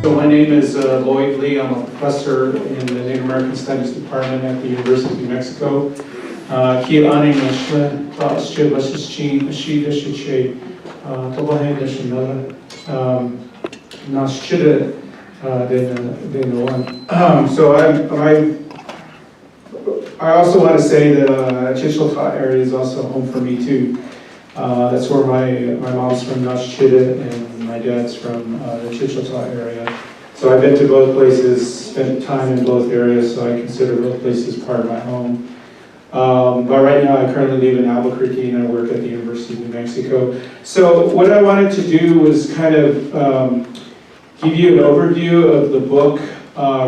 So my name is Lloyd Lee. I'm a professor in the Native American Studies Department at the University of New Mexico. So I also want to say that Chicxulub area is also home for me too. That's where my mom's from Nashchida and my dad's from the Chicxulub area. So I've been to both places, spent time in both areas, so I consider both places part of my home. But right now I currently live in Albuquerque and I work at the University of New Mexico. So what I wanted to do was kind of give you an overview of the book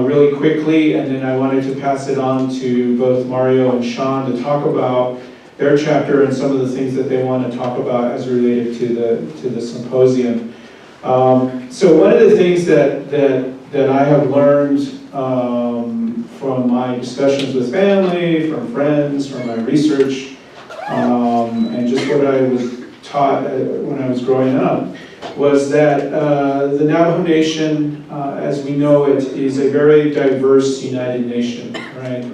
really quickly, and then I wanted to pass it on to both Mario and Sean to talk about their chapter and some of the things that they want to talk about as related to the symposium. So one of the things that I have learned from my discussions with family, from friends, from my research, and just what I was taught when I was growing up, was that the Navajo Nation, as we know it, is a very diverse United Nation, right?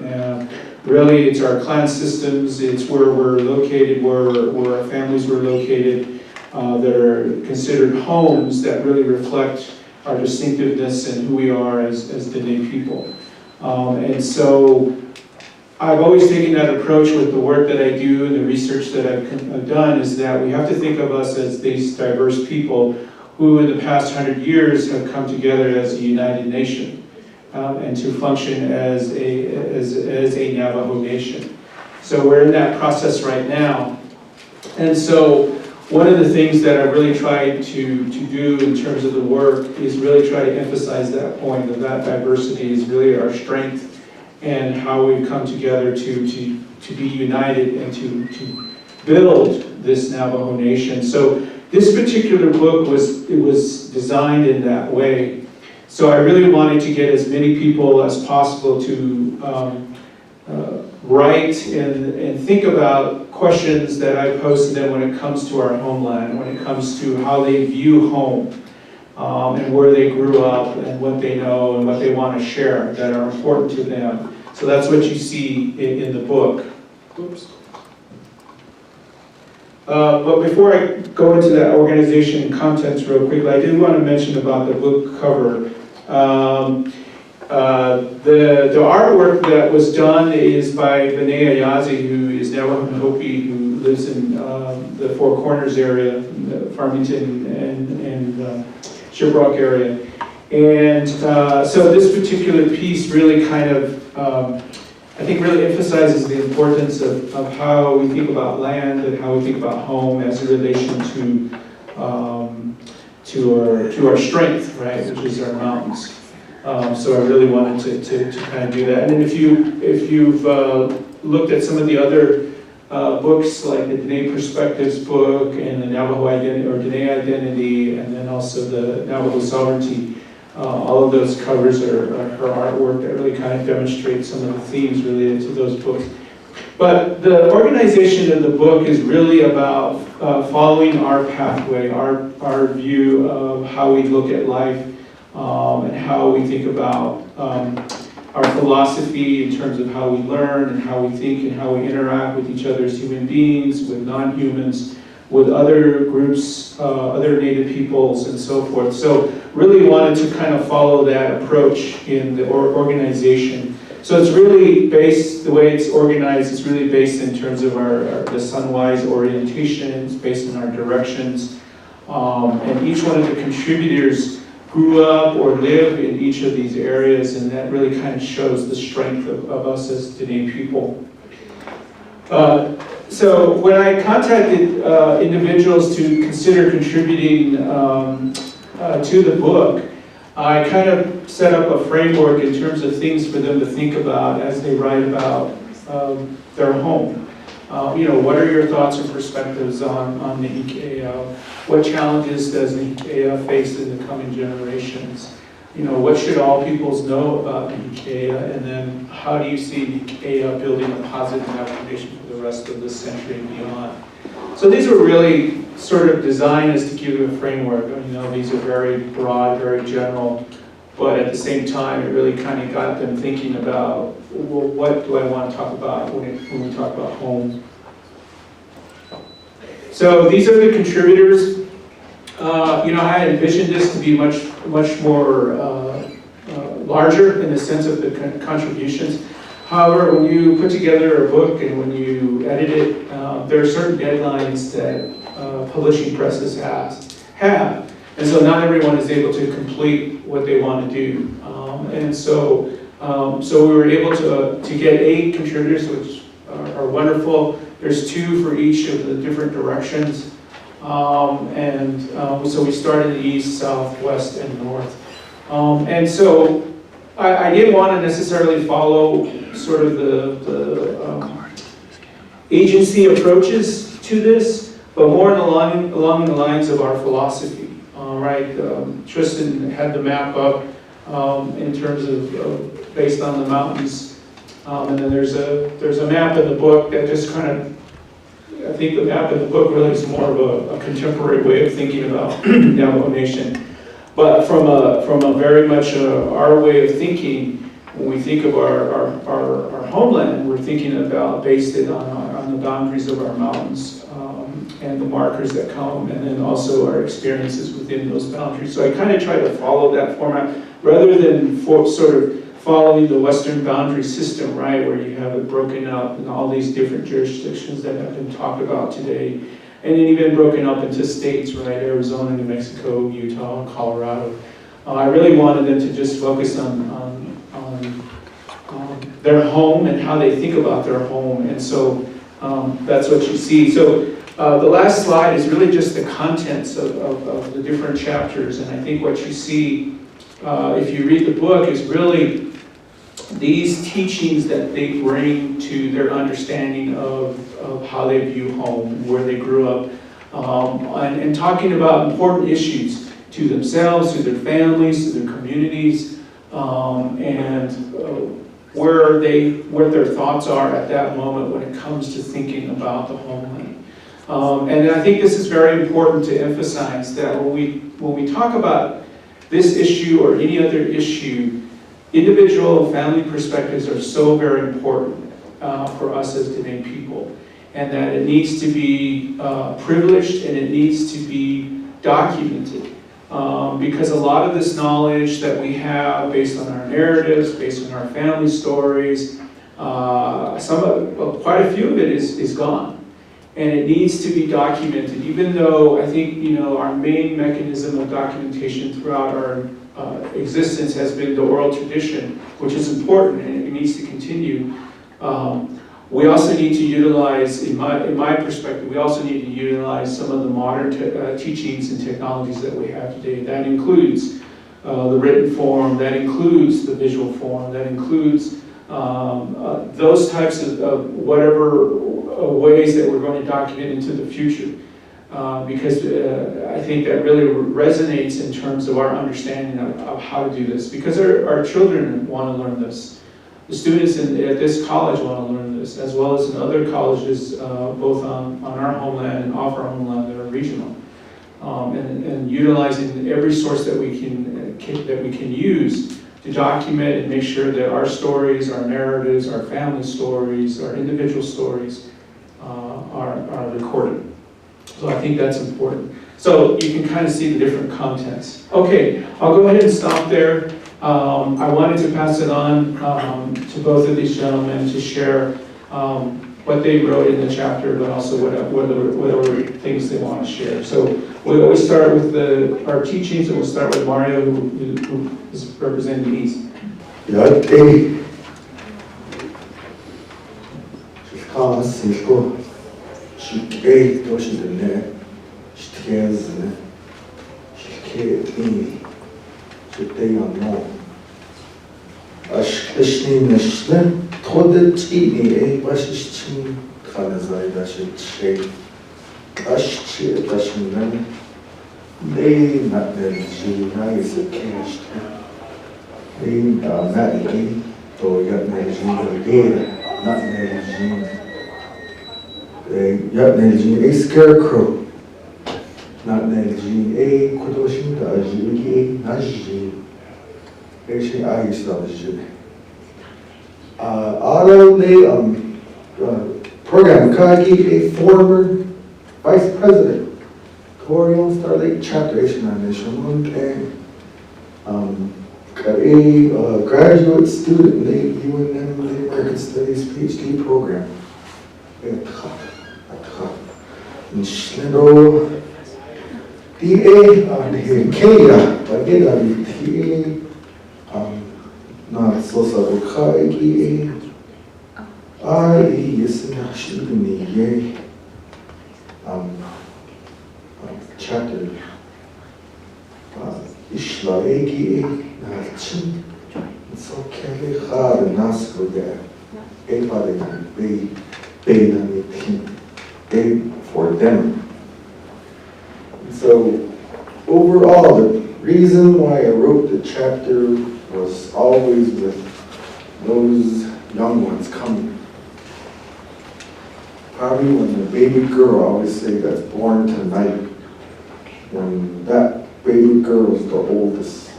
Really, it's our clan systems, it's where we're located, where our families were located, that are considered homes that really reflect our distinctiveness and who we are as Diné people. And so I've always taken that approach with the work that I do and the research that I've done, is that we have to think of us as these diverse people who in the past 100 years have come together as a united nation and to function as a Navajo nation. So we're in that process right now. And so one of the things that I really tried to do in terms of the work is really try to emphasize that point, that diversity is really our strength, and how we've come together to be united and to build this Navajo nation. So this particular book was designed in that way. So I really wanted to get as many people as possible to write and think about questions that I posed to them when it comes to our homeland, when it comes to how they view home, and where they grew up, and what they know, and what they want to share that are important to them. So that's what you see in the book. Oops. But before I go into that organization and contents real quickly, I did want to mention about the book cover. The artwork that was done is by Diné, who is Navajo Hopi, who lives in the Four Corners area, Farmington and Shiprock area. And so this particular piece really kind of, I think really emphasizes the importance of how we think about land and how we think about home as a relation to our strength, right, which is our mountains. So I really wanted to kind of do that. And then if you've looked at some of the other books, like the Diné Perspectives book and the Navajo Identity, or Diné Identity, and then also the Navajo Sovereignty, all of those covers are her artwork that really kind of demonstrates some of the themes related to those books. But the organization of the book is really about following our pathway, our view of how we look at life, and how we think about our philosophy in terms of how we learn and how we think and how we interact with each other as human beings, with non-humans, with other groups, other Native peoples, and so forth. So really wanted to kind of follow that approach in the organization. So it's really based, the way it's organized, it's really based in terms of the Sunwise orientation. It's based on our directions. And each one of the contributors grew up or live in each of these areas, and that really kind of shows the strength of us as Diné people. So when I contacted individuals to consider contributing to the book, I kind of set up a framework in terms of things for them to think about as they write about their home. What are your thoughts and perspectives on Nihikeyah? What challenges does Nihikeyah face in the coming generations? What should all peoples know about Nihikeyah? And then how do you see Nihikeyah building a positive foundation for the rest of this century and beyond? So these were really sort of designed as to give you a framework. These are very broad, very general but at the same time, it really kind of got them thinking about, well, what do I want to talk about when we talk about home? So these are the contributors. I had envisioned this to be much more larger in the sense of the contributions. However, when you put together a book and when you edit it, there are certain deadlines that publishing presses have. And so not everyone is able to complete what they want to do. So we were able to get 8 contributors, which are wonderful. There's 2 for each of the different directions. So we started in the east, south, west, and north. And so I didn't want to necessarily follow sort of the agency approaches to this, but more along the lines of our philosophy. Right, Triston had the map up in terms of based on the mountains, and then there's a map in the book that just kind of, I think the map in the book really is more of a contemporary way of thinking about Navajo Nation. But from a very much our way of thinking, when we think of our homeland, we're thinking about based it on the boundaries of our mountains and the markers that come, and then also our experiences within those boundaries. So I kind of try to follow that format rather than sort of following the Western boundary system, right, where you have it broken up in all these different jurisdictions that have been talked about today, and then even broken up into states, right, Arizona, New Mexico, Utah, Colorado. I really wanted them to just focus on their home and how they think about their home, and so that's what you see. So the last slide is really just the contents of the different chapters, and I think what you see, if you read the book, is really these teachings that they bring to their understanding of how they view home, where they grew up, and talking about important issues to themselves, to their families, to their communities, and where their thoughts are at that moment when it comes to thinking about the homeland. And I think this is very important to emphasize that when we talk about this issue or any other issue, individual family perspectives are so very important for us as Diné people, and that it needs to be privileged and it needs to be documented. Because a lot of this knowledge that we have based on our narratives, based on our family stories, quite a few of it is gone. And it needs to be documented, even though I think our main mechanism of documentation throughout our existence has been the oral tradition, which is important and it needs to continue. We also need to utilize, in my perspective, we also need to utilize some of the modern teachings and technologies that we have today. That includes the written form, that includes the visual form, that includes those types of whatever ways that we're going to document into the future. Because I think that really resonates in terms of our understanding of how to do this. Because our children want to learn this. The students at this college want to learn this, as well as in other colleges, both on our homeland and off our homeland that are regional. And utilizing every source that we can use to document and make sure that our stories, our narratives, our family stories, our individual stories are recorded. So I think that's important. So you can kind of see the different contents. Okay, I'll go ahead and stop there. I wanted to pass it on to both of these gentlemen to share what they wrote in the chapter, but also whatever things they want to share. So we always start with our teachings, and we'll start with Mario, who is representing the East. Scarecrow, not Nelji, a Kodoshin, Naji, Actually, I used to have Alumni program Kagi, a former vice president, Korean Starlight Chapter, Monty, a graduate student in the UNM American Studies PhD program. Nits'áá, Diné, Nihikeyah, Diné, not so Nihikeyah, chapter, so carry hard and ask there. For them. So overall, the reason why I wrote the chapter was always with those young ones coming. Probably when the baby girl, I always say, that's born tonight, when that baby girl is the oldest,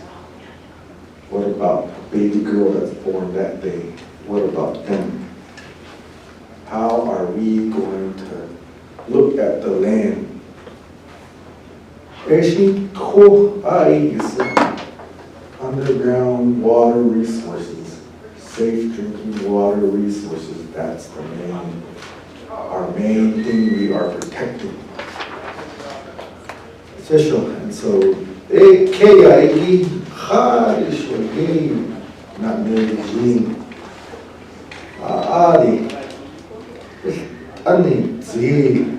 what about the baby girl that's born that day? What about them? How are we going to look at the land? Underground water resources, safe drinking water resources, that's our main thing we are protecting. Official, and so, not maybe Ani Tsaile,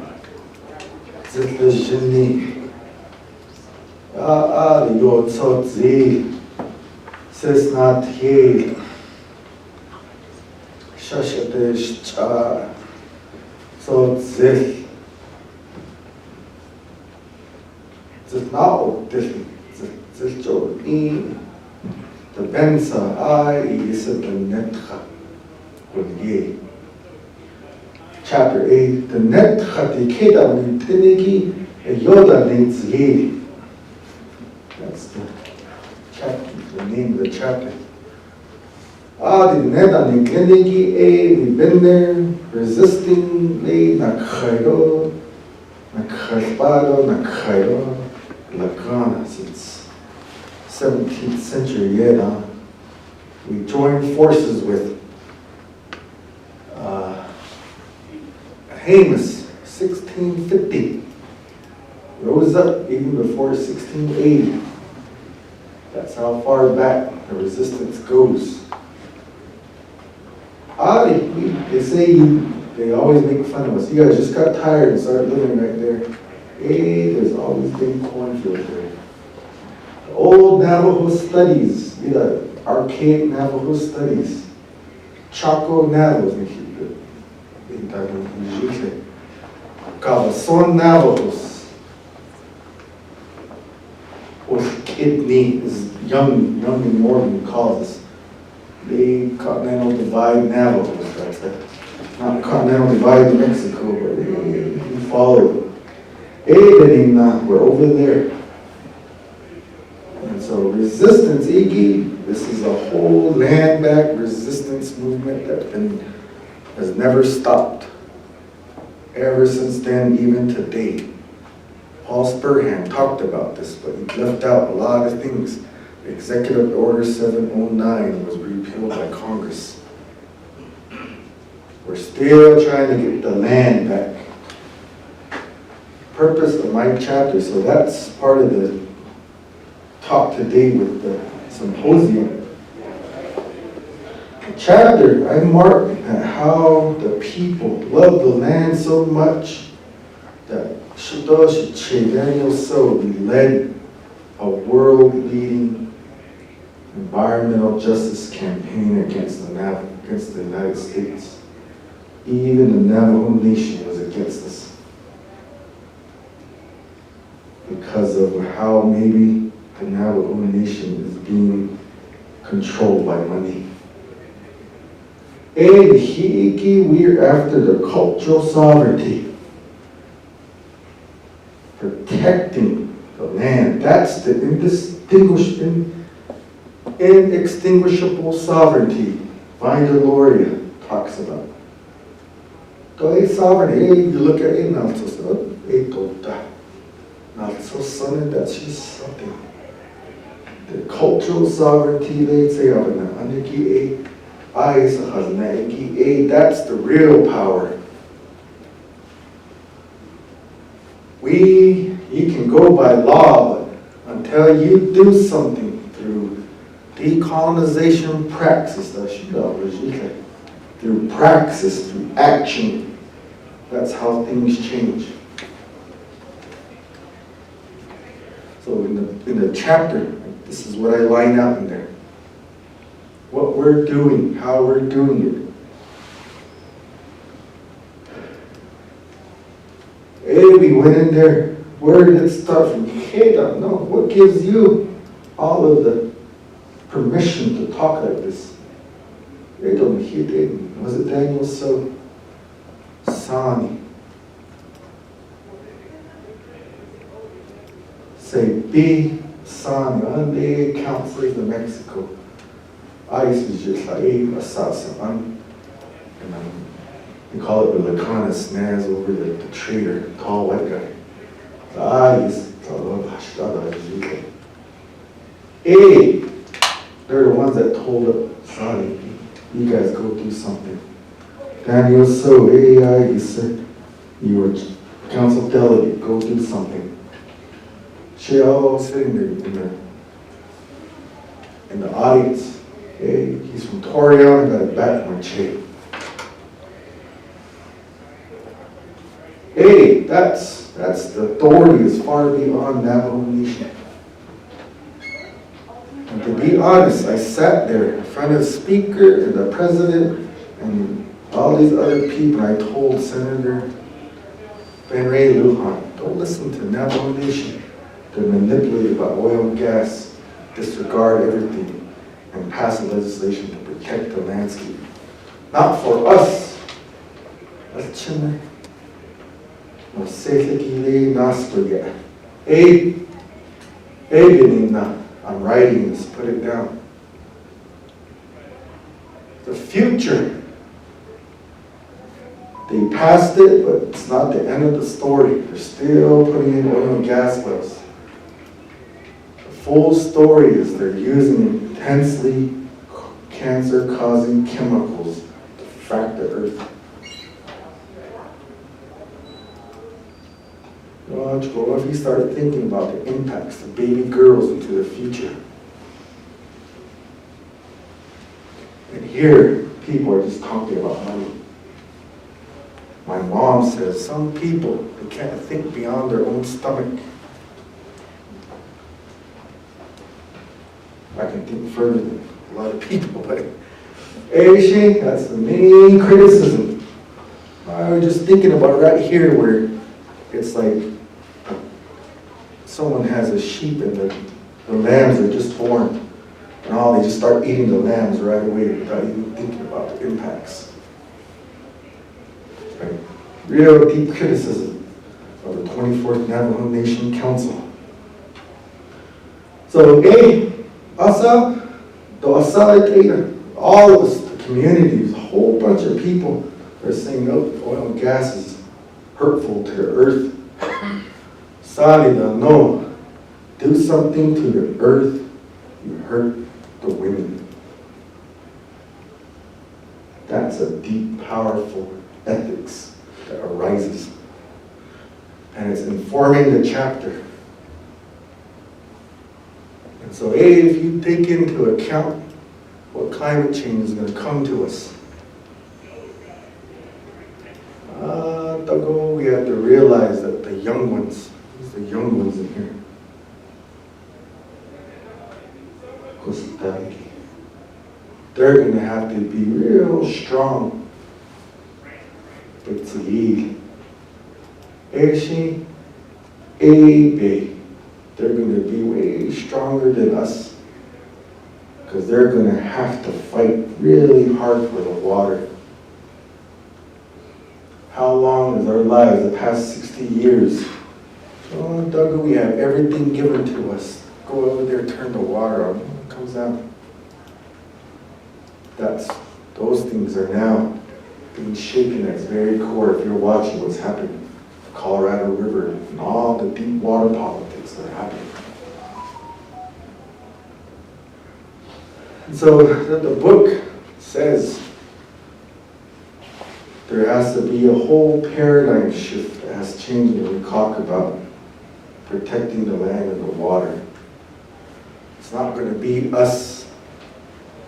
Liticia, Lloyd, Tsaile, not here, Shashadesh, so Tsaile, now, this job, the Bensa, is the Nits'áá, with ye. Chapter 8, the Hathathli, Nits'áá. That's the chapter, the name of the chapter. We've been there, resisting, Lagana since 17th century. We joined forces with Amos, 1650, rose up even before 1680. That's how far back the resistance goes. They say they always make fun of us. You guys just got tired and started living right there. Hey, there's always been cornfield there. The old Navajo studies, archaic Navajo studies, Chaco Navajos, Cabazon Navajos, or Kidney is young and Morgan calls us. The Continental Divide Navajos, that's it. Not Continental Divide in Mexico, but they follow. We're over there. And so resistance, this is a whole Landback resistance movement that has never stopped. Ever since then, even today. Paul Spurhan talked about this, but he left out a lot of things. Executive Order 709 was repealed by Congress. We're still trying to get the land back. Purpose of my chapter, so that's part of the talk today with the symposium. The chapter, I marked at how the people love the land so much that Daniel So led a world-leading environmental justice campaign against the United States. Even the Navajo Nation was against us because of how maybe the Navajo Nation is being controlled by money. And we're after the cultural sovereignty, protecting the land. That's the inextinguishable sovereignty, Vindeloria talks about. So sovereignty, you look at it now, that's just something. The cultural sovereignty, they say, that's the real power. You can go by law, but until you do something through decolonization praxis, through praxis, through action, that's how things change. So in the chapter, this is what I line out in there. What we're doing, how we're doing it. Hey, we went in there, where did it start from? Hey, no, what gives you all of the permission to talk like this? They don't hear it. Was it Daniel so? Sani. Say, be Sani, Ande Counselors of Mexico. I used to just like, hey, and they call it the Lacana Snaz over the trader, tall white guy. I used to love Hashtada. Hey, they're the ones that told up, Sani, you guys go do something. Daniel, so, hey, you said you were council delegate, go do something. She all sitting there in the audience. Hey, he's from Torian, I got a back on my chair. Hey, that's the authority is far beyond Navajo Nation. And to be honest, I sat there in front of the speaker and the president and all these other people. I told Senator Ben Ray Lujan, don't listen to Navajo Nation. They're manipulated by oil and gas, disregard everything, and pass legislation to protect the landscape. Not for us. That's Chile. No Hathathli Nasquia. I'm writing this, put it down. The future. They passed it, but it's not the end of the story. They're still putting in oil and gas wells. The full story is they're using intensely cancer-causing chemicals to frack the earth. What if you start thinking about the impacts of baby girls into the future? And here, people are just talking about money. My mom says some people, they can't think beyond their own stomach. I can think further than a lot of people, but hey, that's the main criticism. I was just thinking about right here where it's like someone has a sheep and the lambs are just born, and they just start eating the lambs right away without even thinking about the impacts. Right? Real deep criticism of the 24th Navajo Nation Council. So, all of us, the communities, a whole bunch of people are saying, no, oil and gas is hurtful to the earth. Sorry, no. Do something to the earth, you hurt the women. That's a deep, powerful ethics that arises. And it's informing the chapter. And so, if you take into account what climate change is going to come to us, we have to realize that the young ones in here, they're going to have to be real strong. But Tsaile, they're going to be way stronger than us, because they're going to have to fight really hard for the water. How long is our lives? The past 60 years. We have everything given to us. Go over there, turn the water on. It comes out. those things are now being shaken at its very core. If you're watching what's happening, the Colorado River and all the deep water politics that are happening. And so the book says there has to be a whole paradigm shift that has changed when we talk about protecting the land and the water. It's not going to be us,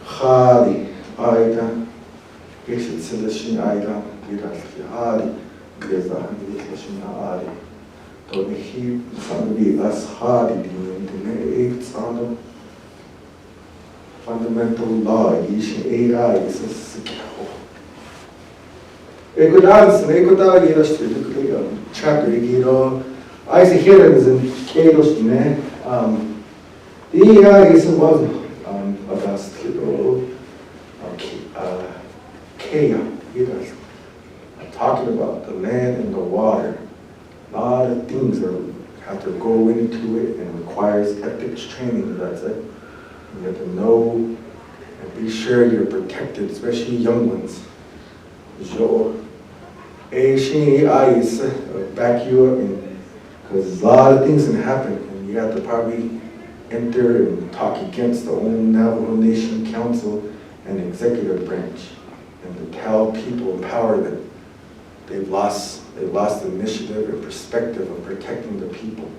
Hadi, Aida, Gishitsilishing Aida, Gidashki Hadi, Gizahandi Hadi. Don't hear, it's not going to be us, Hadi, Diné, it's on the fundamental law, Yishin AI, it's a sikho. Ekodal, Yidashki, chapter, Yido, I see here is in Kados, Diné. Is was Keyah, talking about the land and the water. A lot of things have to go into it and requires ethics training. That's it. You have to know and be sure you're protected, especially young ones. Back you up, because a lot of things can happen, and you have to probably enter and talk against the own Navajo Nation Council and executive branch, and to tell people in power that they've lost the initiative and perspective of protecting the people.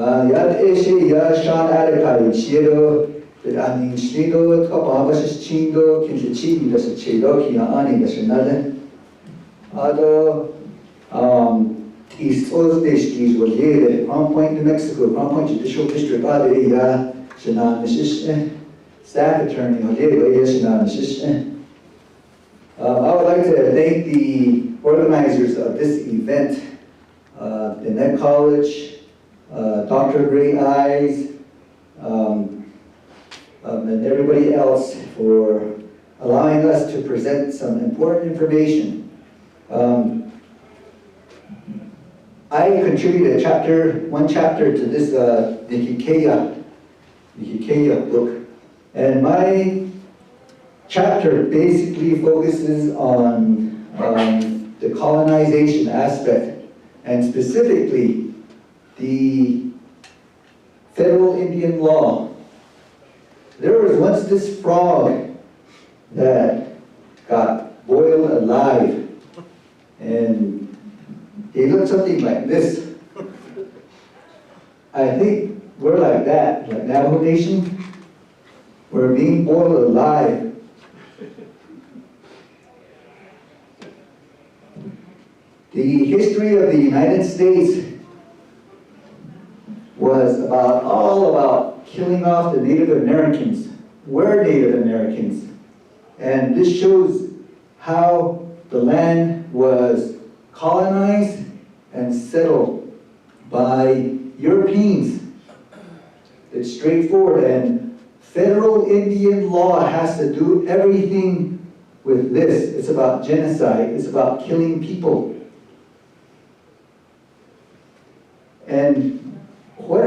Yad Eshi Yashan Adekai Shiro, that Anin Shrido, Kababash Chingo, Kimchichi, that's a Chido, Kiani, that's another. Ado East Osdish was here, Crown Point, New Mexico, Crown Point Judicial District, Ade, Shanan Mishish, Staff Attorney, Ode, Shanan Mishish. I would like to thank the organizers of this event, Bennett College, Dr. Greyeyes, and everybody else for allowing us to present some important information. I contributed one chapter to this Nihikeyah book, and my chapter basically focuses on the colonization aspect, and specifically the federal Indian law. There was once this frog that got boiled alive, and he looked something like this. I think we're like that, like Navajo Nation. We're being boiled alive. The history of the United States was all about killing off the Native Americans. We're Native Americans. And this shows how the land was colonized and settled by Europeans. It's straightforward, and federal Indian law has to do everything with this. It's about genocide. It's about killing people. And what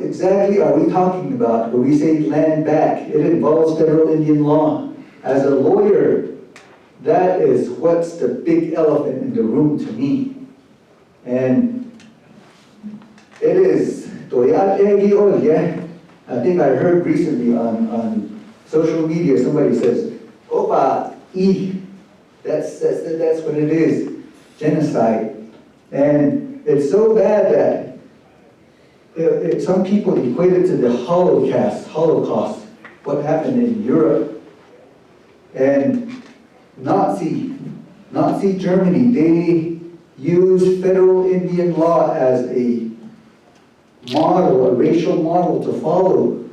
exactly are we talking about when we say Landback? It involves federal Indian law. As a lawyer, that is what's the big elephant in the room to me. And it is, I think I heard recently on social media, somebody says, Opa, that's what it is, genocide. And it's so bad that some people equate it to the Holocaust, what happened in Europe. And Nazi Germany, they used federal Indian law as a model, a racial model to follow.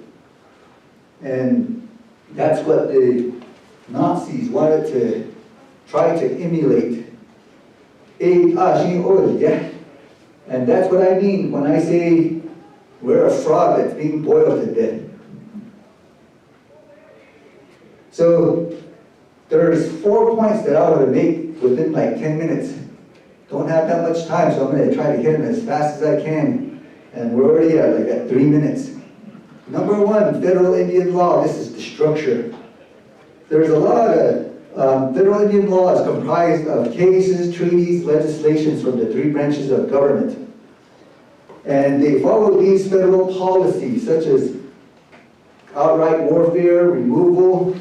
And that's what the Nazis wanted to try to emulate. And that's what I mean when I say we're a frog that's being boiled to death. So there's 4 points that I want to make within like 10 minutes. Don't have that much time, so I'm going to try to hit them as fast as I can. And we're already at 3 minutes. Number one, federal Indian law. This is the structure. There's a lot of federal Indian law is comprised of cases, treaties, legislations from the 3 branches of government. And they follow these federal policies such as outright warfare, removal,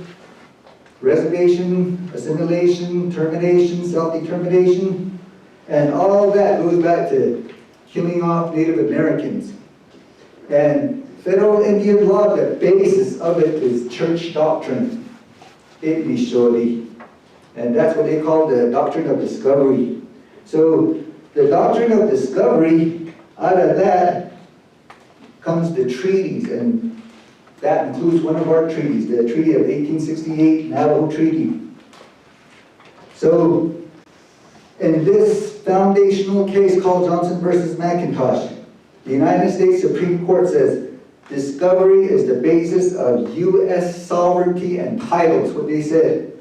reservation, assimilation, termination, self-determination, and all that goes back to killing off Native Americans. And federal Indian law, the basis of it is church doctrine, ídahwiil'aah. And that's what they call the doctrine of discovery. So the doctrine of discovery, out of that comes the treaties, and that includes one of our treaties, the Treaty of 1868, Navajo Treaty. So in this foundational case called Johnson versus McIntosh, the United States Supreme Court says, discovery is the basis of U.S. sovereignty and titles, what they said.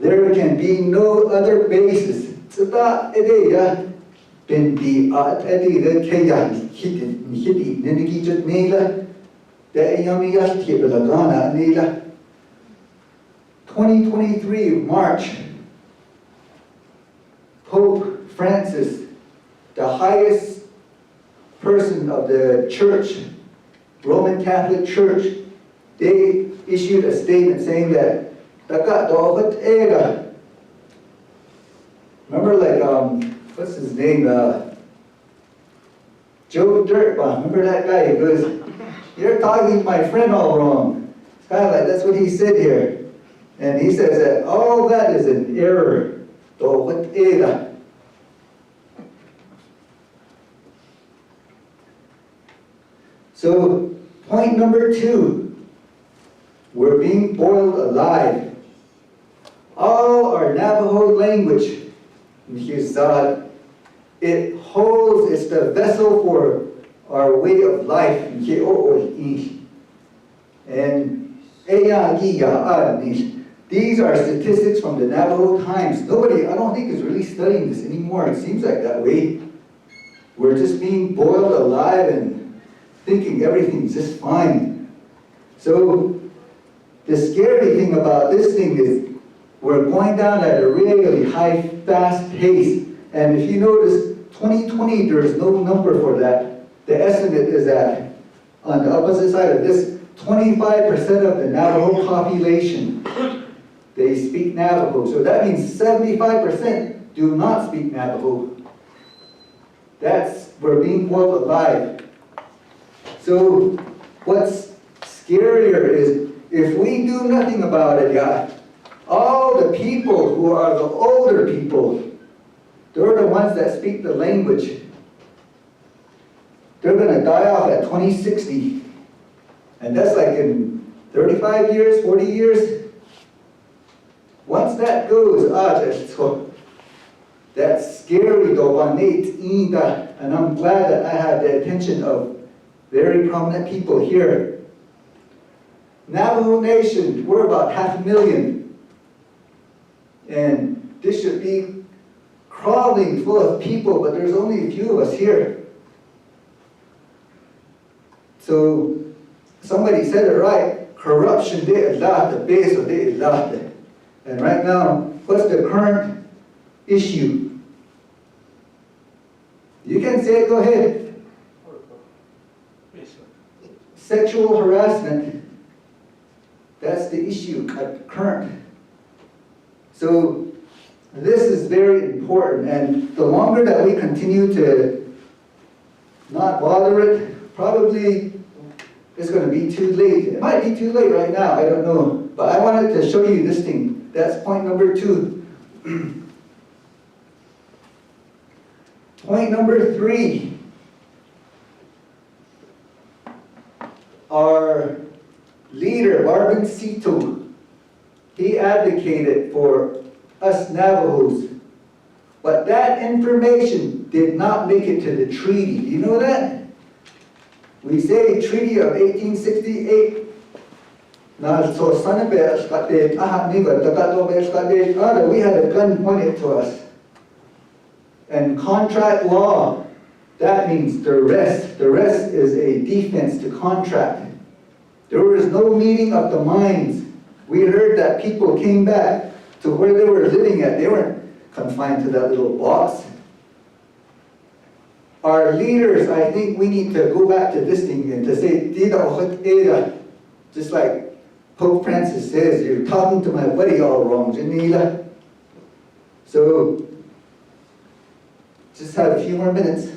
There can be no other basis. Nihikéyah, Nihikéyah, 2023, March, Pope Francis, the highest person of the church, Roman Catholic Church, they issued a statement saying that, remember like, what's his name, Joe Dirt, remember that guy? He goes, you're talking to my friend all wrong. It's kind of like, that's what he said here. And he says that all that is an error. So, point number 2, we're being boiled alive. All our Navajo language, it holds, it's the vessel for our way of life. And these are statistics from the Navajo Times. Nobody, I don't think, is really studying this anymore. It seems like that way. We're just being boiled alive and thinking everything's just fine. So the scary thing about this thing is we're going down at a really high, fast pace. And if you notice, 2020, there's no number for that. The estimate is that on the opposite side of this, 25% of the Navajo population, they speak Navajo. So that means 75% do not speak Navajo. We're being boiled alive. So what's scarier is if we do nothing about it, all the people who are the older people, they're the ones that speak the language. They're going to die off at 2060. And that's like in 35 years, 40 years. Once that goes, that's scary though, and I'm glad that I have the attention of very prominent people here. Navajo Nation, we're about 500,000. And this should be crawling full of people, but there's only a few of us here. So somebody said it right, corruption is the base of the. And right now, what's the current issue? You can say it, go ahead. Sexual harassment. That's the issue at current. So this is very important, and the longer that we continue to not bother it, probably it's going to be too late. It might be too late right now, I don't know. But I wanted to show you this thing. That's point number 2. Point number 3. Our leader, Marvin Sito, he advocated for us Navajos. But that information did not make it to the treaty. Do you know that? We say Treaty of 1868, Now, so Sanabel got the we had a gun pointed to us. And contract law, that means duress. Duress is a defense to contract. There was no meeting of the minds. We heard that people came back to where they were living at. They weren't confined to that little box. Our leaders, I think we need to go back to this thing and to say, ídahwiil'aah, just like Pope Francis says, you're talking to my buddy all wrong, Janila. So, just have a few more minutes.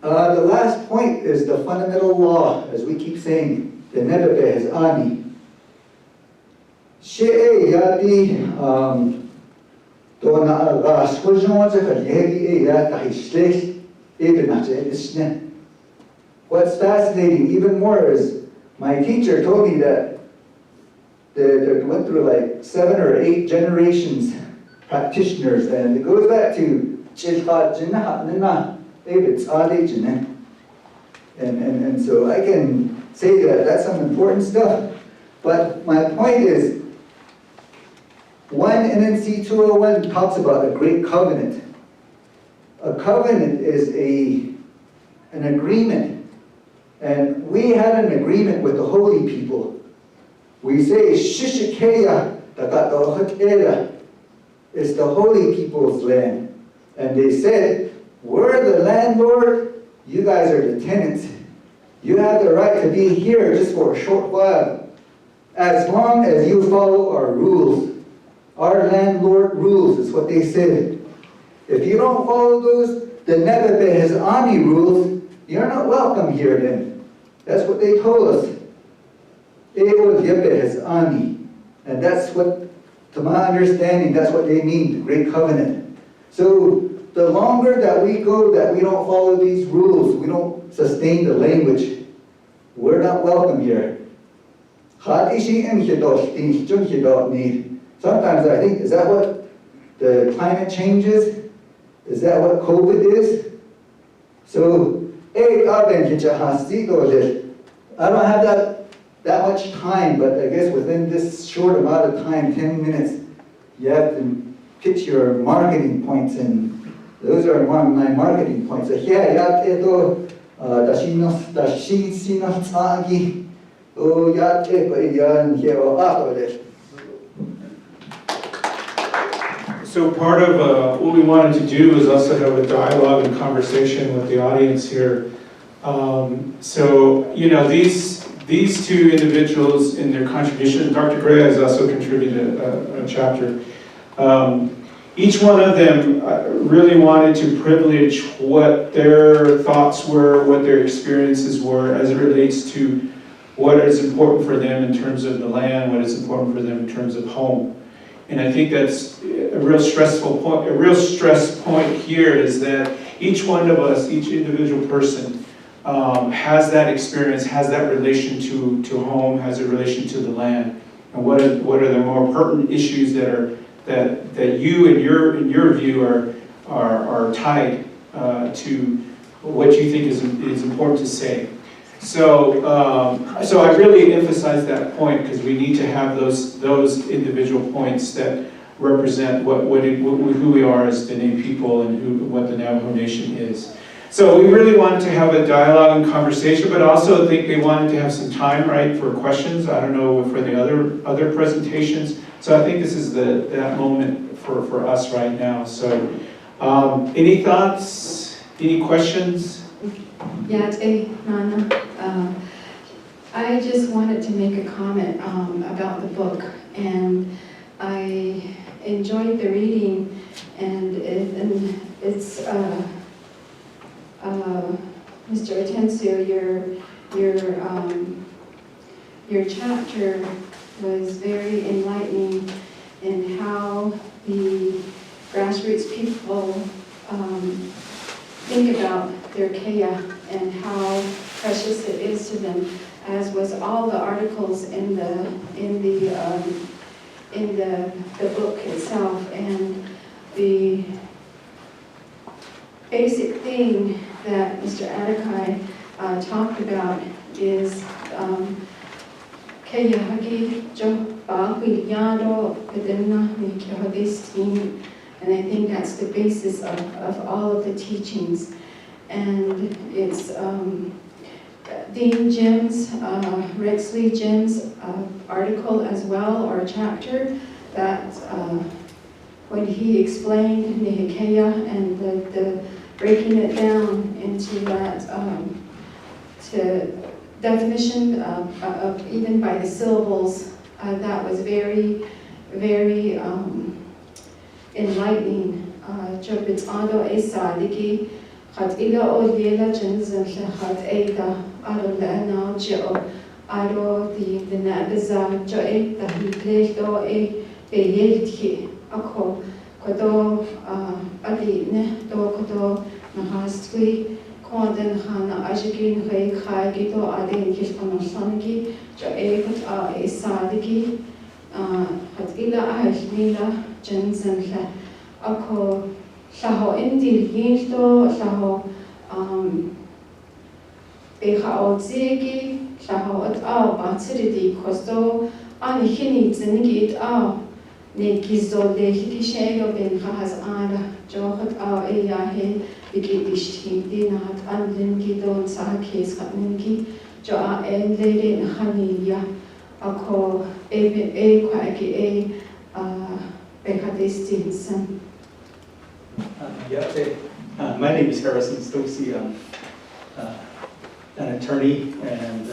The last point is the fundamental law, as we keep saying, the Navajo is ani. She'e yadi dona aga squajonza kaliegi yata hislesh ibnache isne. What's fascinating even more is my teacher told me that they went through like 7 or 8 generations practitioners, and it goes back to and so I can say that that's some important stuff. But my point is, one NNC 201 talks about a great covenant. A covenant is an agreement. And we had an agreement with the holy people. We say, Nihikeyah, it's the holy people's land. And they said, we're the landlord, you guys are the tenants. You have the right to be here just for a short while, as long as you follow our rules. Our landlord rules is what they said. If you don't follow those, the Navajo rules, you're not welcome here then. That's what they told us. And that's what, to my understanding, that's what they mean, the Great Covenant. So the longer that we go, that we don't follow these rules, we don't sustain the language, we're not welcome here. Sometimes I think, is that what the climate change is? Is that what COVID is? So, I don't have that much time, but I guess within this short amount of time, 10 minutes, you have to pitch your marketing points, and those are one of my marketing points. So part of what we wanted to do is also have a dialogue and conversation with the audience here. So, you know, these two individuals in their contribution, Dr. Greyeyes also contributed a chapter. Each one of them really wanted to privilege what their thoughts were, what their experiences were as it relates to what is important for them in terms of the land, what is important for them in terms of home. And I think that's a real stressful point. A real stress point here is that each one of us, each individual person, has that experience, has that relation to home, has a relation to the land. And what are the more pertinent issues that you in your view are tied to what you think is important to say. So I really emphasize that point because we need to have those individual points that represent who we are as Diné people and what the Navajo Nation is. So we really wanted to have a dialogue and conversation, but also I think they wanted to have some time, right, for questions. I don't know for the other presentations. So I think this is that moment for us right now. So any thoughts? Any questions? Yeah, Nana. I just wanted to make a comment about the book, and I enjoyed the reading, and it's Mr. Atensu, your chapter was very enlightening in how the grassroots people think about their keyah and how precious it is to them, as was all the articles in the book itself. And the basic thing that Mr. Adakai talked about is Keyahagi Jobahwiyado Pedena Nihikeyah, and I think that's the basis of all of the teachings. And it's Dean Jim's, Roessel Jim's article as well, or chapter, that when he explained Nihikeyah and the breaking it down into that to definition of even by the syllables, that was very, very enlightening. Jobitado Esadiki, Hathathli Jensen, Hathathli Alumni, Aro the Navajo, Joe, the Hiplego, Billey, Ako, Kodo, Adine, Dokodo, Hathathli, Koden Hana, Ajigin, Hay, Kagito, Adin, Kishon, Songi, Joe, Esadiki, Hathathli Jensen, Ako, Shaho Indi, Shaho Beha Zegi, Shaho at all, Batsidi, Costo, Anihini, Zenigit, Nekizo, Lehikishago, Ben Has Ada, Johat, Eyahe, Bigidishti, Dinat, Anlingido, Sakis, Hatningi, Joa, and Lady Hanilia, Ako, Quaki, Bekadistinson. My name is Harrison Stokesy. I'm an attorney, and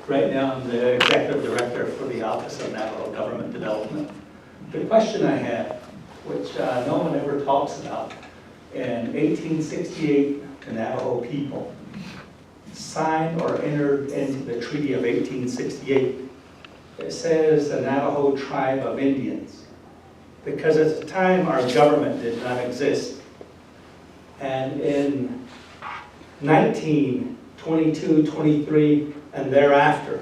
right now I'm the executive director for the Office of Navajo Government Development. The question I have, which no one ever talks about, in 1868, the Navajo people signed or entered into the Treaty of 1868. It says the Navajo tribe of Indians, because at the time our government did not exist. And in 1922, 23, and thereafter,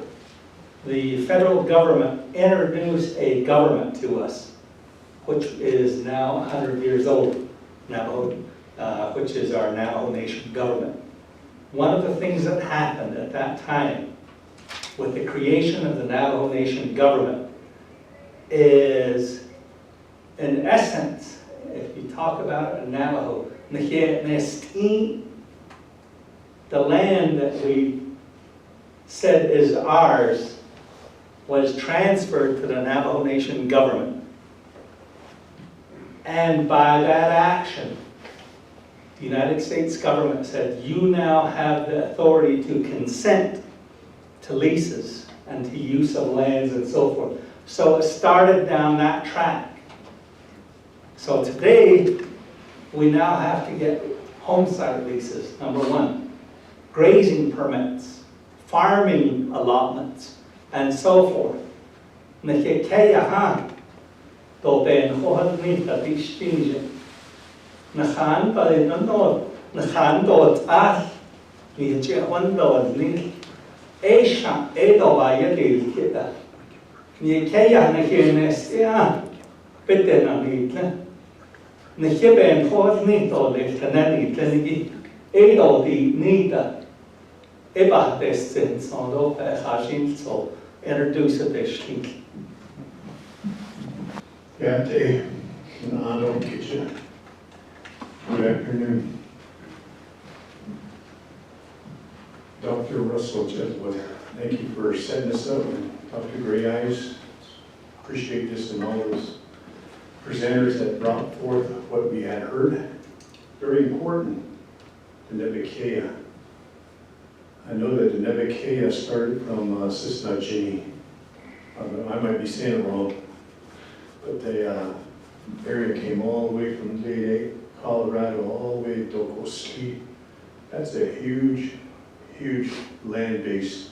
the federal government introduced a government to us, which is now 100 years old, Navajo, which is our Navajo Nation government. One of the things that happened at that time with the creation of the Navajo Nation government is, in essence, if you talk about it in Navajo, Nits'áá, the land that we said is ours, was transferred to the Navajo Nation government. And by that action, the United States government said, you now have the authority to consent to leases and to use of lands and so forth. So it started down that track. So today, we now have to get homesite leases, number one, grazing permits, farming allotments, and so forth. Nihikéyah, do ben hohadni tabishtinje. Nachan palinando, nachan do ah, Nits'áá do ni. Esha ídahwiil'aah. Nihikéyah Nits'áá, Bennett nitle. Nihibben hohadni do le tanani tanigi. Edo di nita. Eba destin so do khashin so introduce this thing. Yate, Nano Kitchen. Good afternoon. Dr. Roessel, thank you for setting this up, and Dr. Greyeyes. Appreciate this and all those presenters that brought forth what we had heard. Very important, the Nihikéyah. I know that the Nihikéyah started from Triston. I might be saying it wrong, but the area came all the way from Diné, Colorado, all the way to Costa. That's a huge, huge land base.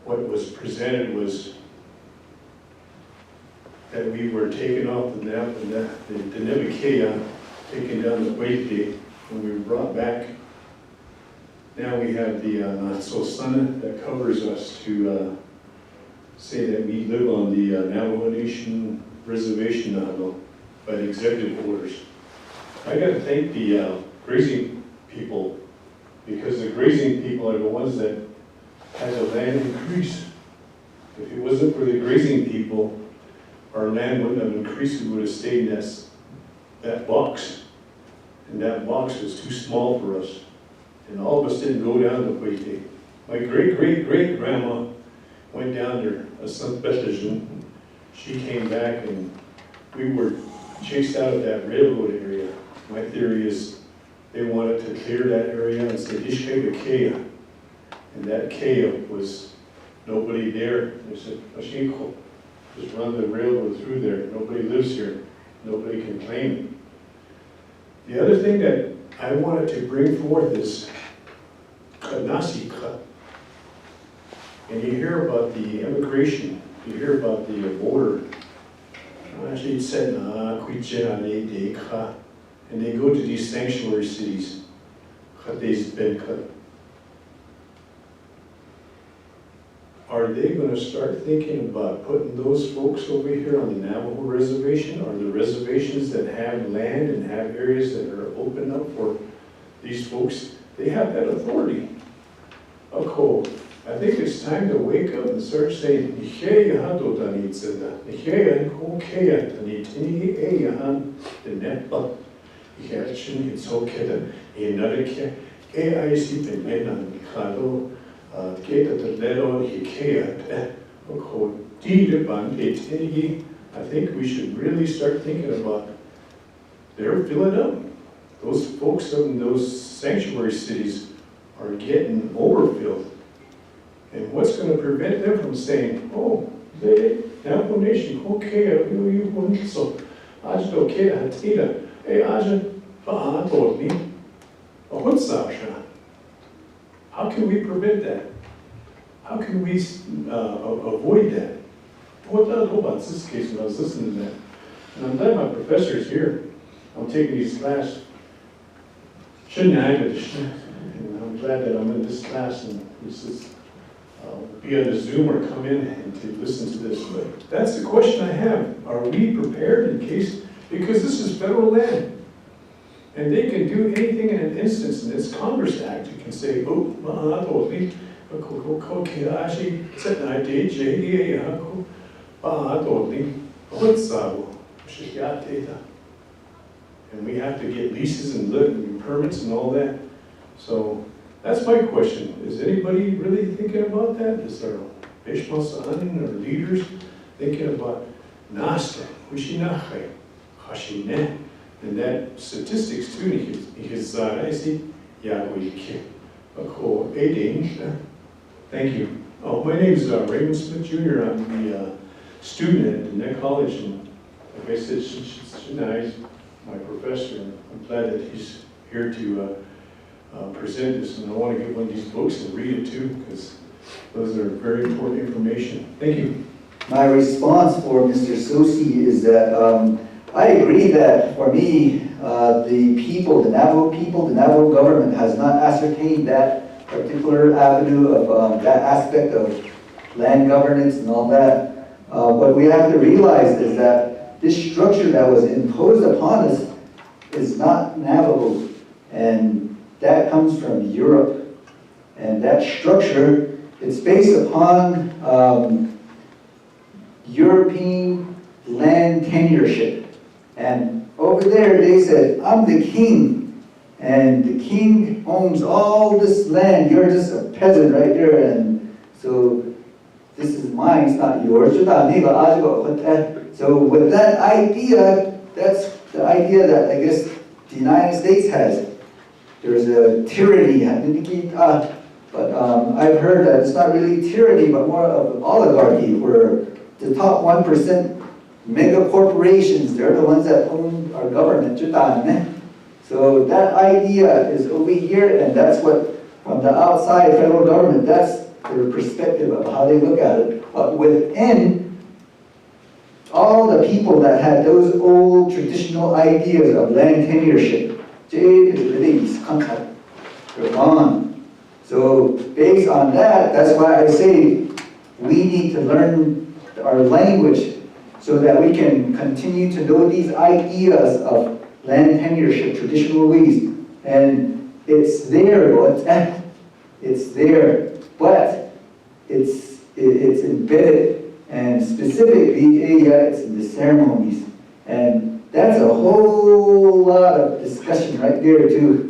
What was presented was that we were taken off the Nihikéyah, taken down the weight gate, and we were brought back. Now we have the Nits'áá that covers us to say that we live on the Navajo Nation reservation now by the executive orders. I got to thank the grazing people because the grazing people are the ones that had the land increase. If it wasn't for the grazing people, our land wouldn't have increased, we would have stayed in that box. And that box was too small for us. And all of us didn't go down to Hawaii. My great-great-great-grandma went down there, a subdivision. She came back and we were chased out of that railroad area. My theory is they wanted to clear that area and say, Nihikeyah. And that Keyah was nobody there. They said, Ashiko, just run the railroad through there. Nobody lives here. Nobody can claim it. The other thing that I wanted to bring forth is Kanasika. And you hear about the immigration, you hear about the border. Actually, it said, and they go to these sanctuary cities. Are they going to start thinking about putting those folks over here on the Navajo reservation, or the reservations that have land and have areas that are open up for these folks? They have that authority. I think it's time to wake up and start saying, Nihikeyah Nihikeyah Nihikeyah the Nepal. It's okay that Nihikéyah AIC Bennett Kado Geta the Lero Nihikeyah I think we should really start thinking about they're filling up. Those folks in those sanctuary cities are getting overfilled. And what's going to prevent them from saying, oh, they Navajo Nation, okay, you wouldn't so I just okay Hathathli, hey, I just told me, how can we prevent that? How can we avoid that? What about this case when I was listening to that? And I'm glad my professor's here. I'm taking these classes. And I'm glad that I'm in this class and this is be on the Zoom or come in and to listen to this. But that's the question I have. Are we prepared in case, because this is federal land. And they can do anything in an instance in this Congress Act. You can say, oh, and we have to get leases and permits and all that. So that's my question. Is anybody really thinking about that? Is there Bishmasanin or leaders thinking about Nasta, Hushinache, Hashine, and that statistics too, his Thank you. Oh, my name is Raymond Smith Jr. I'm the student at Diné College, and like I said, Shini's my professor. I'm glad that he's here to present this, and I want to get one of these books and read it too, because those are very important information. Thank you. My response for Mr. Sosi is that I agree that for me, the people, the Navajo government has not ascertained that particular avenue of that aspect of land governance and all that. What we have to realize is that this structure that was imposed upon us is not Navajo, and that comes from Europe. And that structure, it's based upon European land tenureship. And over there they said, I'm the king, and the king owns all this land. You're just a peasant right there, and so this is mine, it's not yours. So with that idea, that's the idea that I guess the United States has. There's a tyranny, but I've heard that it's not really tyranny, but more of oligarchy, where the top 1% mega corporations, they're the ones that own our government. So that idea is over here, and that's what, from the outside federal government, that's their perspective of how they look at it. But within, all the people that had those old traditional ideas of land tenureship, they're gone. So based on that, that's why I say we need to learn our language so that we can continue to know these ideas of land tenureship, traditional ways. And it's there, it's there, but it's embedded, and specifically, it's in the ceremonies. And that's a whole lot of discussion right there too.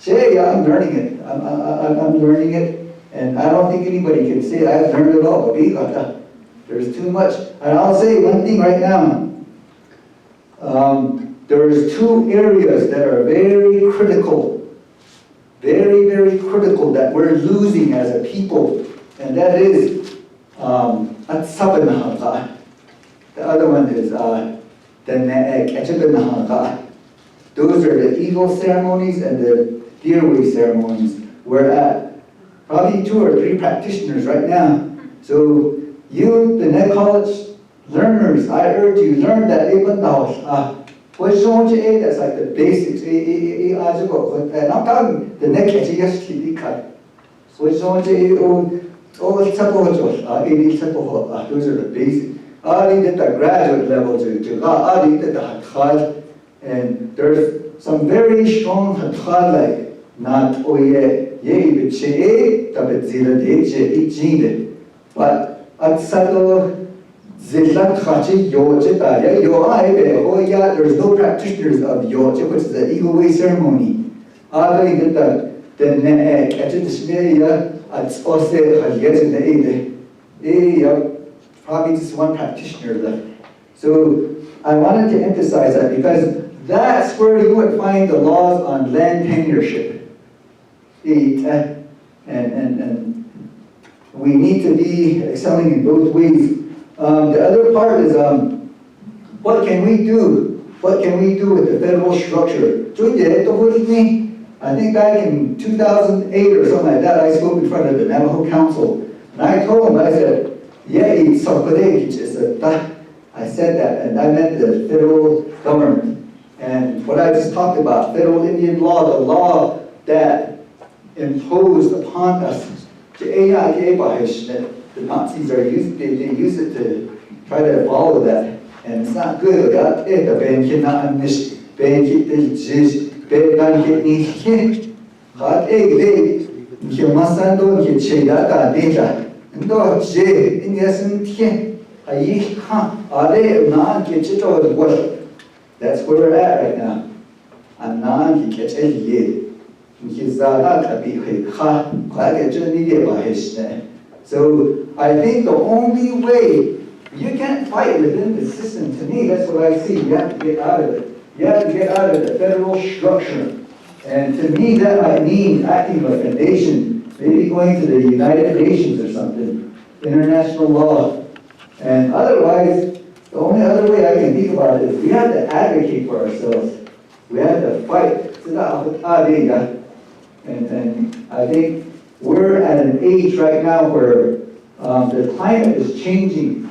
I'm learning it. I'm learning it, and I don't think anybody can say I've learned it all. There's too much. And I'll say one thing right now. There's two areas that are very critical, very critical that we're losing as a people, and that is Atsabanaha. The other one is Nihikeyah. Those are the eagle ceremonies and the deerway ceremonies. We're at probably 2 or 3 practitioners right now. So you, the Net College learners, I urge you, learn that that's like the basics. And I'm talking the Nihikeyah. Those are the basics. I did the graduate level to and there's some very strong Hathathli, like not oye ye biche tabet de but at sato zilat khachi yoje taria yo oya. There's no practitioners of yoje, which is the eagle way ceremony. I did the ne etchishneya at ose khaliet de probably just one practitioner left. So I wanted to emphasize that because that's where you would find the laws on land tenureship. And we need to be excelling in both ways. The other part is what can we do? What can we do with the federal structure? I think back in 2008 or something like that, I spoke in front of the Navajo Council. And I told them, I said, I said that, and I meant the federal government. And what I just talked about, federal Indian law, the law that imposed upon us, the Nazis are used, they use it to try to follow that. And it's not good. That's where we're at right now. So I think the only way, you can't fight within the system. To me, that's what I see. You have to get out of it. You have to get out of the federal structure. And to me, that might mean acting like a nation, maybe going to the United Nations or something, international law. And otherwise, the only other way I can think about it is we have to advocate for ourselves. We have to fight. And I think we're at an age right now where the climate is changing.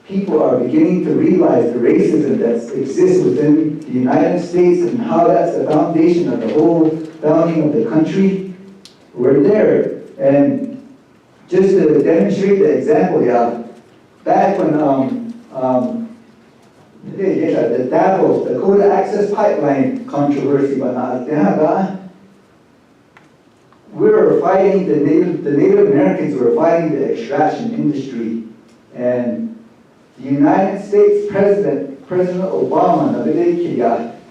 People are beginning to realize the racism that exists within the United States and how that's the foundation of the whole founding of the country. We're there. And just to demonstrate the example, back when the Dakota Access Pipeline controversy, we were fighting, the Native Americans were fighting the extraction industry. And the United States President Obama,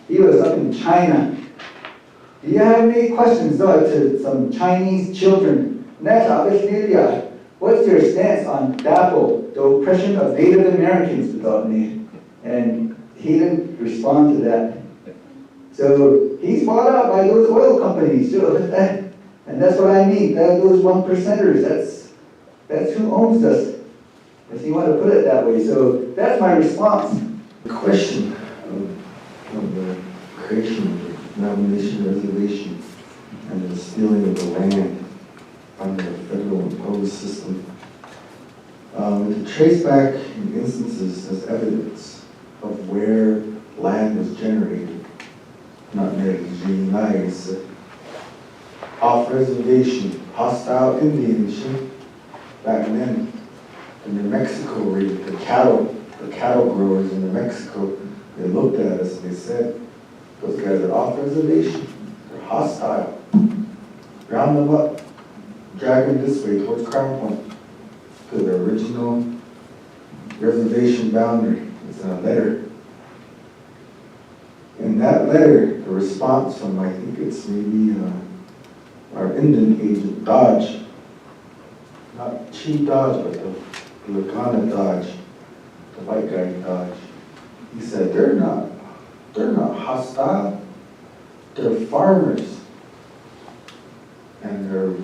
he was up in China. Do you have any questions to some Chinese children? What's your stance on DAPO, the oppression of Native Americans without me? And he didn't respond to that. So he's bought out by those oil companies too. And that's what I mean, those 1%ers, that's who owns us, if you want to put it that way. So that's my response. The question of the creation of the nomination reservation and the stealing of the land under federal imposed system. To trace back in instances as evidence of where land was generated, not Nihikeyah, off-reservation, hostile Indianship, back then, in New Mexico, where the cattle growers in New Mexico, they looked at us and they said, those guys are off-reservation, they're hostile. Round them up, drag them this way towards Crown Point, to the original reservation boundary. It's in a letter. In that letter, the response from, I think it's maybe our Indian agent, Dodge, not Chief Dodge, but the Lagana Dodge, the white guy Dodge. He said, they're not hostile, they're farmers. And they're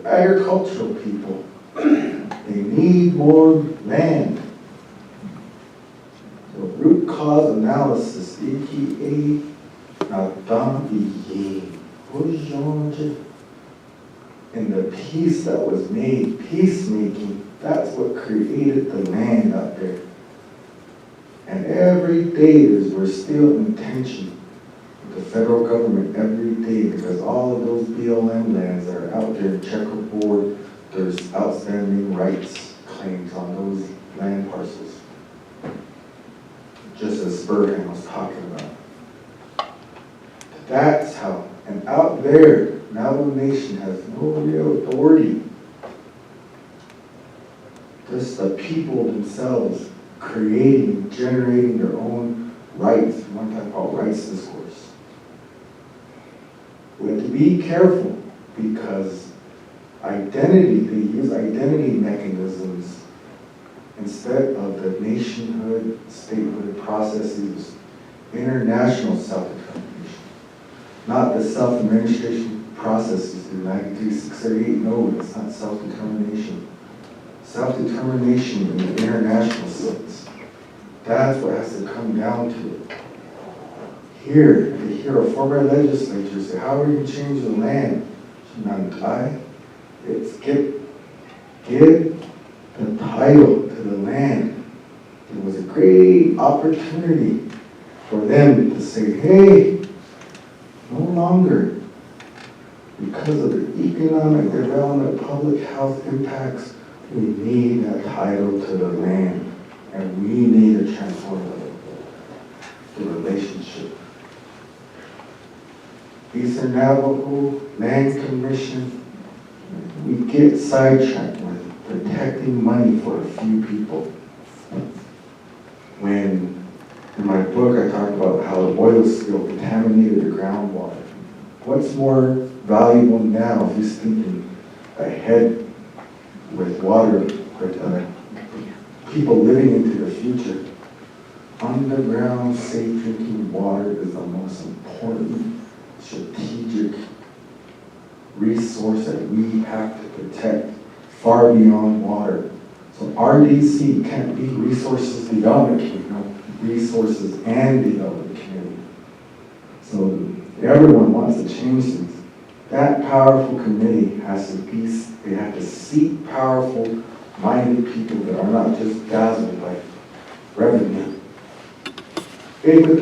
agricultural people. They need more land. So root cause analysis, aka in the peace that was made, peacemaking, that's what created the land out there. And every day we're still in tension with the federal government every day, because all of those BLM lands that are out there in checkerboard, there's outstanding rights claims on those land parcels. Just as Spurgeon was talking about. That's how, and out there, Navajo Nation has no real authority. Just the people themselves creating, generating their own rights, one type called rights discourse. We have to be careful because identity, they use identity mechanisms instead of the nationhood, statehood processes, international self-determination, not the self-administration processes through 93-638. No, it's not self-determination. Self-determination in the international sense. That's what has to come down to it. Here, to hear a former legislature say, how are you going to change the land? It's give the title to the land. It was a great opportunity for them to say, hey, no longer, because of the economic development, public health impacts, we need that title to the land, and we need to transform the relationship. Eastern Navajo Land Commission, we get sidetracked with protecting money for a few people. When in my book I talk about how the oil spill contaminated the groundwater. What's more valuable now if he's thinking ahead with water, with people living into the future? Underground safe drinking water is the most important strategic resource that we have to protect far beyond water. So RDC can't be resources development community, resources and development community. So everyone wants to change things. That powerful committee has to be, they have to seek powerful minded people that are not just dazzled by revenue. David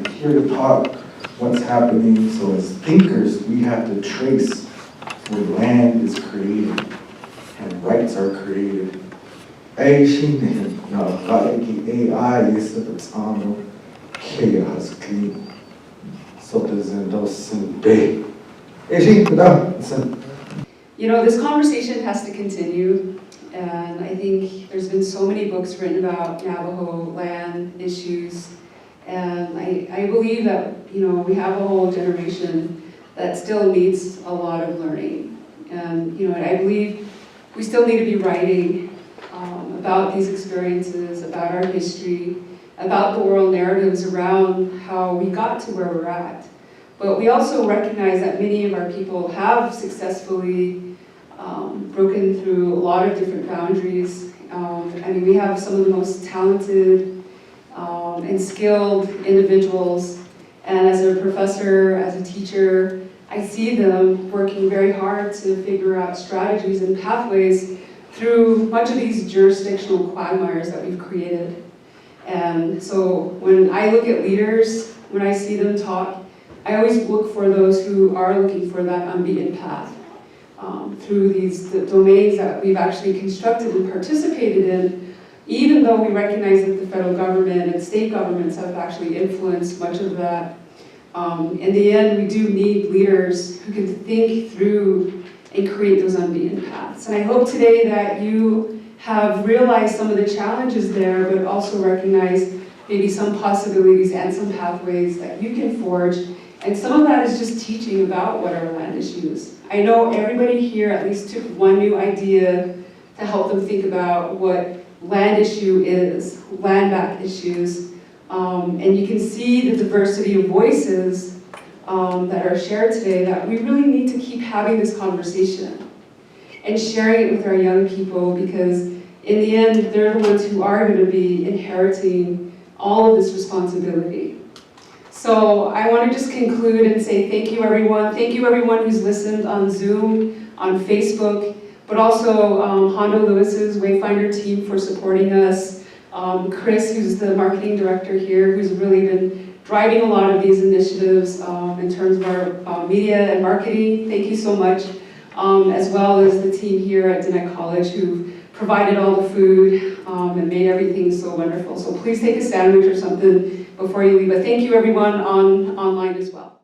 here to talk what's happening. So as thinkers, we have to trace where land is created and rights are created. You know, this conversation has to continue, and I think there's been so many books written about Navajo land issues, and I believe that, you know, we have a whole generation that still needs a lot of learning. And, you know, I believe we still need to be writing about these experiences, about our history, about the oral narratives around how we got to where we're at. But we also recognize that many of our people have successfully broken through a lot of different boundaries. I mean, we have some of the most talented and skilled individuals. And as a professor, as a teacher, I see them working very hard to figure out strategies and pathways through much of these jurisdictional quagmires that we've created. And so when I look at leaders, when I see them talk, I always look for those who are looking for that unbeaten path through the domains that we've actually constructed and participated in, even though we recognize that the federal government and state governments have actually influenced much of that. In the end, we do need leaders who can think through and create those unbeaten paths. And I hope today that you have realized some of the challenges there, but also recognize maybe some possibilities and some pathways that you can forge. And some of that is just teaching about what are land issues. I know everybody here at least took one new idea to help them think about what land issue is, land back issues. And you can see the diversity of voices that are shared today, that we really need to keep having this conversation and sharing it with our young people, because in the end, they're the ones who are going to be inheriting all of this responsibility. So I want to just conclude and say thank you, everyone. Thank you, everyone who's listened on Zoom, on Facebook, but also Hondo Lewis's Wayfinder team for supporting us. Chris, who's the marketing director here, who's really been driving a lot of these initiatives in terms of our media and marketing. Thank you so much. As well as the team here at Diné College, who provided all the food and made everything so wonderful. So please take a sandwich or something before you leave. But thank you, everyone online as well.